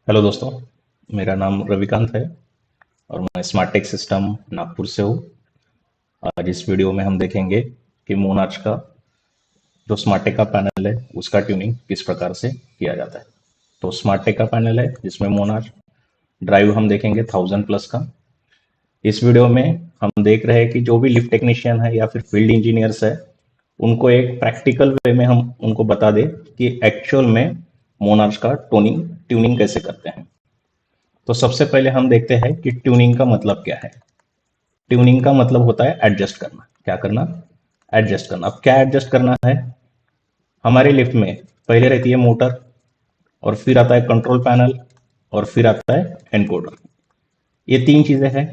Hello दोस्तों। मेरा नाम रविकांत है और मैं स्मार्ट टेक सिस्टम नागपुर से हूँ। आज इस वीडियो में हम देखेंगे कि मोनार्च का जो स्मार्ट टेक का पैनल है उसका ट्यूनिंग किस प्रकार से किया जाता है। तो स्मार्ट टेक का पैनल है जिसमें मोनार्च ड्राइव हम देखेंगे 1000+ का। इस वीडियो में हम देख रहे हैं कि जो भी लिफ्ट टेक्नीशियन है या फिर फील्ड इंजीनियर्स है उनको एक प्रैक्टिकल वे में हम उनको बता दें कि एक्चुअल में मोनार्च का टोनिंग ट्यूनिंग कैसे करते हैं। तो सबसे पहले हम देखते हैं कि ट्यूनिंग का मतलब क्या है। ट्यूनिंग का मतलब होता है एडजस्ट करना। क्या करना? एडजस्ट करना। अब क्या एडजस्ट करना है? हमारे लिफ्ट में पहले रहती है मोटर, और फिर आता है कंट्रोल पैनल, और फिर आता है एनकोडर। ये तीन चीजें हैं।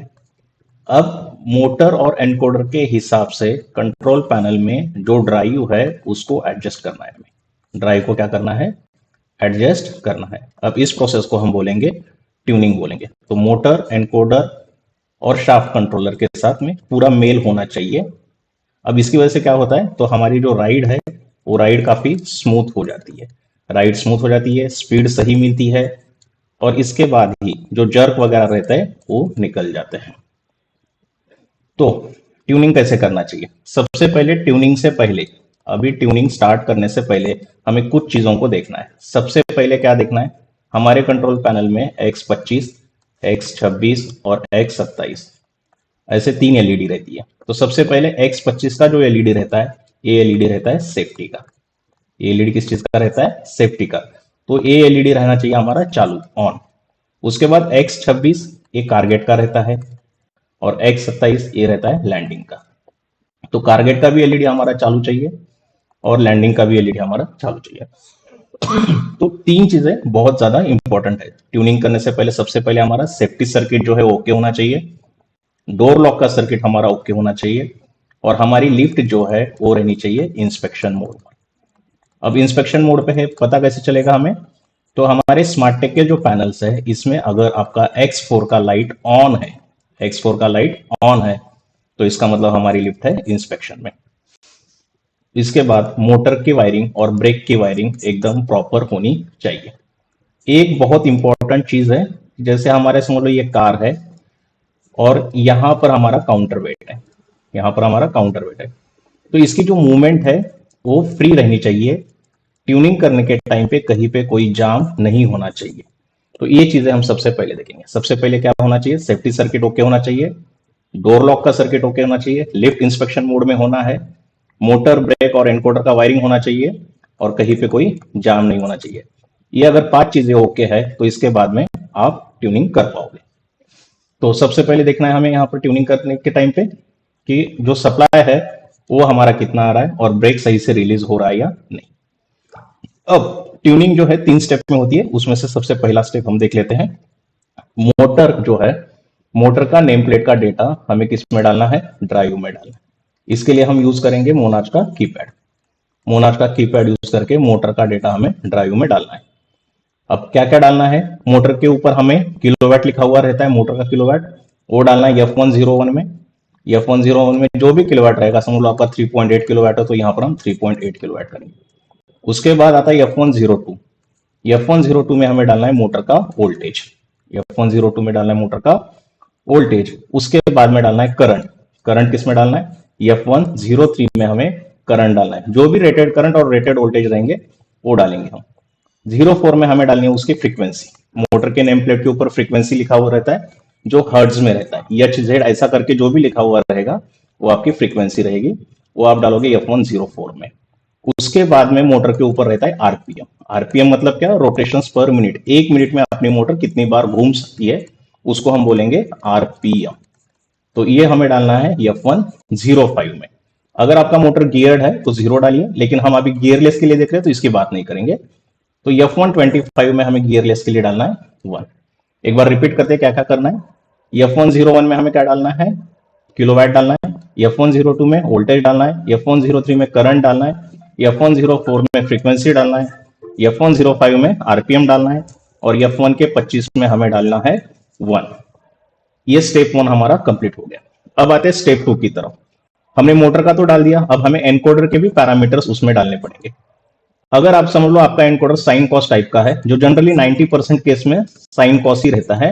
अब मोटर और एनकोडर के हिसाब से कंट्रोल पैनल में जो ड्राइव है उसको एडजस्ट करना है हमें। ड्राइव को क्या करना है? एडजस्ट करना है। अब इस प्रोसेस को हम बोलेंगे ट्यूनिंग बोलेंगे। तो मोटर, एनकोडर और शाफ्ट कंट्रोलर के साथ में पूरा मेल होना चाहिए। अब इसकी वजह से क्या होता है, तो हमारी जो राइड है वो राइड काफी स्मूथ हो जाती है। राइड स्मूथ हो जाती है, स्पीड सही मिलती है, और इसके बाद ही जो जर्क वगैरह रहता है वो निकल जाते हैं। तो ट्यूनिंग कैसे करना चाहिए? सबसे पहले ट्यूनिंग से पहले, अभी ट्यूनिंग स्टार्ट करने से पहले हमें कुछ चीजों को देखना है। सबसे पहले क्या देखना है? हमारे कंट्रोल पैनल में X25, X26 और X27 ऐसे तीन एलईडी रहती है। तो सबसे पहले X25 का जो एलईडी रहता है, ये एलईडी रहता है सेफ्टी का। ये एलईडी किस चीज का रहता है? सेफ्टी का। तो ये एलईडी रहना चाहिए हमारा चालू, ऑन। उसके बाद X26 ये कारगेट का रहता है, और X27 ये रहता है लैंडिंग का। तो कारगेट का भी एलईडी हमारा चालू चाहिए और लैंडिंग का भी एलईडी हमारा चालू चाहिए। तो तीन चीजें बहुत ज्यादा इंपॉर्टेंट है ट्यूनिंग करने से पहले। सबसे पहले हमारा सेफ्टी सर्किट जो है वो ओके होना चाहिए, डोर लॉक का सर्किट हमारा ओके होना चाहिए, और हमारी लिफ्ट जो है वो रहनी चाहिए इंस्पेक्शन मोड पर। अब इंस्पेक्शन मोड पे है, पता कैसे चलेगा हमें? तो हमारे स्मार्ट टेक के जो पैनल्स है इसमें अगर आपका X4 का लाइट ऑन है, X4 का लाइट ऑन है, तो इसका मतलब हमारी लिफ्ट है इंस्पेक्शन में। इसके बाद मोटर की वायरिंग और ब्रेक की वायरिंग एकदम प्रॉपर होनी चाहिए। एक बहुत इंपॉर्टेंट चीज है, जैसे हमारे समझ लो ये कार है और यहां पर हमारा काउंटर वेट है, यहां पर हमारा काउंटर वेट है, तो इसकी जो मूवमेंट है वो फ्री रहनी चाहिए। ट्यूनिंग करने के टाइम पे कहीं पे कोई जाम नहीं होना चाहिए। तो ये चीजें हम सबसे पहले देखेंगे। सबसे पहले क्या होना चाहिए? सेफ्टी सर्किट ओके होना चाहिए, डोर लॉक का सर्किट ओके होना चाहिए, लिफ्ट इंस्पेक्शन मोड में होना है, मोटर, ब्रेक और एनकोडर का वायरिंग होना चाहिए, और कहीं पे कोई जाम नहीं होना चाहिए। ये अगर पांच चीजें ओके है तो इसके बाद में आप ट्यूनिंग कर पाओगे। तो सबसे पहले देखना है हमें यहाँ पर ट्यूनिंग करने के टाइम पे कि जो सप्लाई है वो हमारा कितना आ रहा है और ब्रेक सही से रिलीज हो रहा है या नहीं। अब ट्यूनिंग जो है 3 स्टेप में होती है, उसमें से सबसे पहला स्टेप हम देख लेते हैं। मोटर जो है, मोटर का नेम प्लेट का डेटा हमें किस में डालना है? ड्राइव में डालना है। इसके लिए हम यूज करेंगे मोनार्च का कीपैड। मोनार्च का कीपैड यूज करके मोटर का डेटा हमें ड्राइव में डालना है। अब क्या क्या डालना है? मोटर के ऊपर हमें किलोवाट लिखा हुआ रहता है, मोटर का किलोवाट, वो डालना है F101 में। F101 में जो भी किलोवाट रहेगा, समझ लो आपका 3.8 किलोवाट है तो यहाँ पर हम 3.8 किलोवाट करेंगे। उसके बाद आता है F102। F102 में हमें डालना है मोटर का वोल्टेज। F102 में डालना है मोटर का वोल्टेज। उसके बाद में डालना है करंट। करंट किस में डालना है? F103 में हमें करंट डालना है। जो भी रेटेड करंट और रेटेड वोल्टेज रहेंगे वो डालेंगे हम। 04 में हमें डालनी है उसकी फ्रीक्वेंसी। मोटर के नेम प्लेट के ऊपर फ्रीक्वेंसी लिखा हुआ रहता है जो हर्ट्ज में रहता है, HZ ऐसा करके जो भी लिखा हुआ रहेगा वो आपकी फ्रीक्वेंसी रहेगी, वो आप डालोगे F104 में। उसके बाद में मोटर के ऊपर रहता है आरपीएम। आरपीएम मतलब क्या? रोटेशंस पर मिनट। 1 मिनट में अपनी मोटर कितनी बार घूम सकती है उसको हम बोलेंगे आरपीएम। तो ये हमें डालना है F105 में। अगर आपका मोटर गियर्ड है तो 0 डालिए, लेकिन हम अभी गियरलेस के लिए देख रहे हैं तो इसकी बात नहीं करेंगे। तो F125 में हमें गियरलेस के लिए डालना है 1। एक बार रिपीट करते हैं क्या क्या करना है। F101 में हमें क्या डालना है? किलोवाट डालना है। F102 में वोल्टेज डालना है। F103 में करंट डालना है। F104 में फ्रीक्वेंसी डालना है। F105 में आरपीएम डालना है। और F1 के 25 में हमें डालना है 1। ये स्टेप 1 हमारा कंप्लीट हो गया। अब आते हैं स्टेप 2 की तरफ। हमने मोटर का तो डाल दिया, अब हमें एनकोडर के भी पैरामीटर्स उसमें डालने पड़ेंगे। अगर आप समझ लो आपका एनकोडर साइन कॉस टाइप का है, जो जनरली 90% केस में साइन कॉस ही रहता है,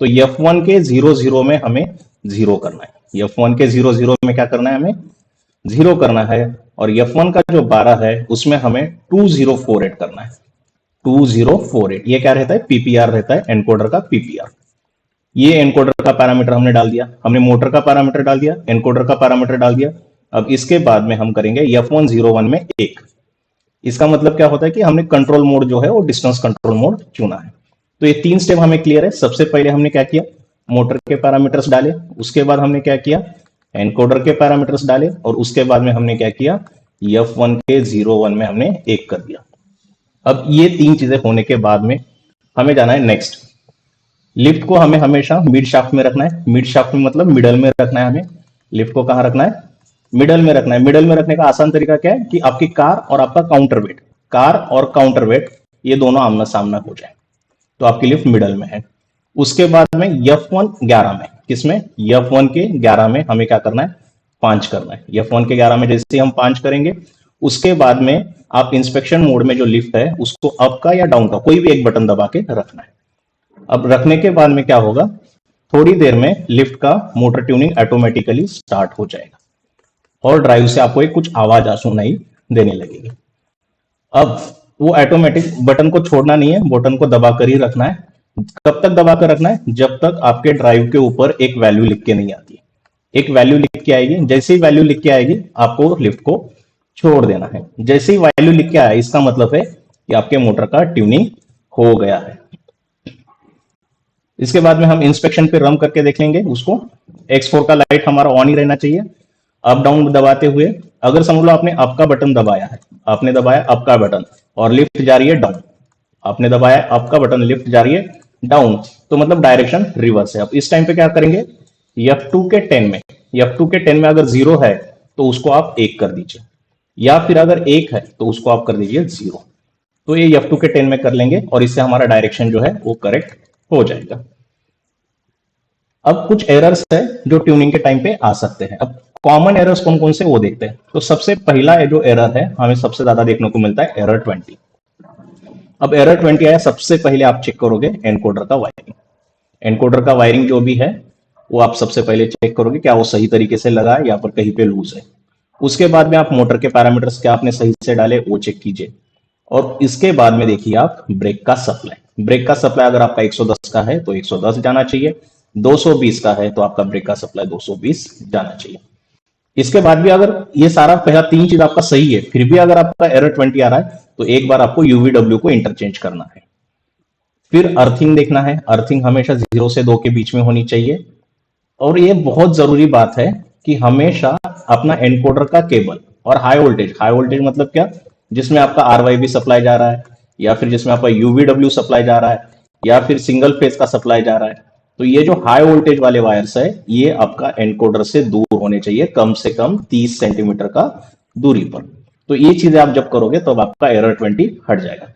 तो F1 के 0 0 में हमें जीरो करना है। F1 के 0 0 में क्या करना है, हमें जीरो करना है। और F1 का जो 12 है उसमें हमें 2048 करना है। 2048 ये क्या रहता है, पीपीआर रहता है, एनकोडर का पीपीआर। ये एनकोडर का पैरामीटर हमने डाल दिया, हमने मोटर का पैरामीटर डाल दिया, एनकोडर का पैरामीटर डाल दिया। अब इसके बाद में हम करेंगे F101 में 1। इसका मतलब क्या होता है कि हमने कंट्रोल मोड जो है वो डिस्टेंस कंट्रोल मोड चुना है। तो ये 3 स्टेप हमें क्लियर है। सबसे पहले हमने क्या किया, मोटर के पैरामीटर्स डाले, उसके बाद हमने क्या किया, एनकोडर के पैरामीटर्स डाले, और उसके बाद में हमने क्या किया, F1 के 01 में हमने 1 कर दिया। अब ये 3 चीजें होने के बाद में हमें जाना है नेक्स्ट। लिफ्ट को हमें हमेशा मिड शाफ्ट में रखना है। मिड शाफ्ट में मतलब मिडल में रखना है। हमें लिफ्ट को कहां रखना है, मिडल में रखना है। मिडल में रखने का आसान तरीका क्या है कि आपकी कार और आपका काउंटर वेट, कार और काउंटर वेट ये दोनों आमना सामना हो जाए, तो आपकी लिफ्ट मिडल में है। उसके बाद में F1 11 में, किसमें, F1 के 11 में हमें क्या करना है, 5 करना है। F1 के 11 में जैसे हम 5 करेंगे, उसके बाद में आप इंस्पेक्शन मोड में जो लिफ्ट है उसको अप का या डाउन का कोई भी एक बटन दबा के रखना है। अब रखने के बाद में क्या होगा, थोड़ी देर में लिफ्ट का मोटर ट्यूनिंग ऑटोमेटिकली स्टार्ट हो जाएगा और ड्राइव से आपको एक कुछ आवाज सुनाई देने लगेगी। अब वो ऑटोमेटिक बटन को छोड़ना नहीं है, बटन को दबा कर ही रखना है। कब तक दबा कर रखना है, जब तक आपके ड्राइव के ऊपर एक वैल्यू लिख के नहीं आती। एक वैल्यू लिख के आएगी, जैसे ही वैल्यू लिख के आएगी आपको लिफ्ट को छोड़ देना है। जैसे ही वैल्यू लिख के आया इसका मतलब है कि आपके मोटर का ट्यूनिंग हो गया है। इसके बाद में हम इंस्पेक्शन पे रन करके देख लेंगे उसको। X4 का लाइट हमारा ऑन ही रहना चाहिए, अप डाउन दबाते हुए। अगर समझ लो आपने अप का बटन दबाया है, आपने दबाया अप का बटन और लिफ्ट जा रही है डाउन, आपने दबाया अप का बटन, लिफ्ट जा रही है डाउन, तो मतलब डायरेक्शन रिवर्स है। अब इस टाइम पे क्या करेंगे, F2 के 10 में, F2 के 10 में अगर 0 है तो उसको आप 1 कर दीजिए, या फिर अगर 1 है तो उसको आप कर दीजिए 0। तो ये F2 के 10 में कर लेंगे और इससे हमारा डायरेक्शन जो है वो करेक्ट हो जाएगा। अब कुछ एरर्स है जो ट्यूनिंग के टाइम पे आ सकते हैं। अब कॉमन एरर्स कौन कौन से वो देखते हैं। तो सबसे पहला जो एरर है हमें सबसे ज्यादा देखने को मिलता है, एरर 20। अब एरर 20 आया, सबसे पहले आप चेक करोगे एनकोडर का वायरिंग। एनकोडर का वायरिंग जो भी है वो आप सबसे पहले चेक करोगे क्या वो सही तरीके से लगा है या फिर कहीं पे लूज है। उसके बाद में आप मोटर के पैरामीटर्स क्या आपने सही से डाले वो चेक कीजिए। और इसके बाद में देखिए आप ब्रेक का सप्लाई। ब्रेक का सप्लाई अगर आपका 110 का है तो 110 जाना चाहिए, 220 का है तो आपका ब्रेक का सप्लाई 220 जाना चाहिए। इसके बाद भी अगर ये सारा पहला 3 चीज आपका सही है, फिर भी अगर आपका एरर 20 आ रहा है तो एक बार आपको UVW को इंटरचेंज करना है। फिर अर्थिंग देखना है, अर्थिंग हमेशा 0 से 2 के बीच में होनी चाहिए। और ये बहुत जरूरी बात है कि हमेशा अपना एनकोडर का केबल और हाई वोल्टेज मतलब क्या, जिसमें आपका RYB सप्लाई जा रहा है, या फिर जिसमें आपका UVW सप्लाई जा रहा है, या फिर सिंगल फेज का सप्लाई जा रहा है, तो ये जो हाई वोल्टेज वाले वायर्स है ये आपका एनकोडर से दूर होने चाहिए, कम से कम 30 सेंटीमीटर का दूरी पर। तो ये चीजें आप जब करोगे तब आपका एरर 20 हट जाएगा।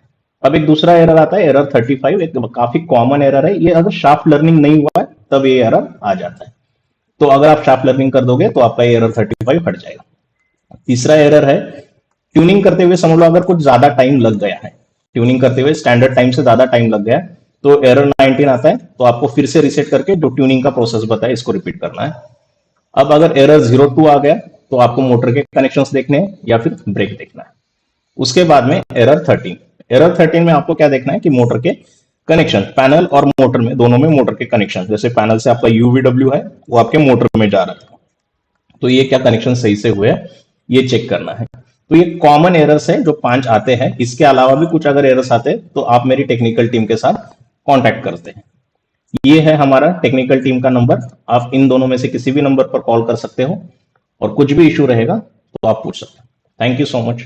अब एक दूसरा एरर आता है, एरर 35। एक काफी कॉमन एरर है ये, अगर शाफ्ट लर्निंग नहीं हुआ है तब ये एरर आ जाता है। तो अगर आप शाफ्ट लर्निंग कर दोगे तो आपका एरर 35 हट जाएगा। तीसरा एरर है, ट्यूनिंग करते हुए समझ लो अगर कुछ ज्यादा टाइम लग गया है, ट्यूनिंग करते हुए स्टैंडर्ड टाइम से ज्यादा टाइम लग गया है, तो एरर 19 आता है। तो आपको फिर से रिसेट करके जो ट्यूनिंग का प्रोसेस बताया इसको रिपीट करना है। अब अगर एरर 02 आ गया तो आपको मोटर के कनेक्शंस देखने हैं या फिर ब्रेक देखना है। उसके बाद में एरर 13 में आपको क्या देखना है कि मोटर के कनेक्शन, पैनल और मोटर में, दोनों में मोटर के कनेक्शन, जैसे पैनल से आपका UVW है वो आपके मोटर में जा रहा है, तो ये क्या कनेक्शन सही से हुए ये चेक करना है। तो ये कॉमन एरर्स है जो 5 आते हैं। इसके अलावा भी कुछ अगर एरर्स आते हैं तो आप मेरी टेक्निकल टीम के साथ कांटेक्ट करते हैं। ये है हमारा टेक्निकल टीम का नंबर, आप इन दोनों में से किसी भी नंबर पर कॉल कर सकते हो और कुछ भी इशू रहेगा तो आप पूछ सकते हो। Thank you so much.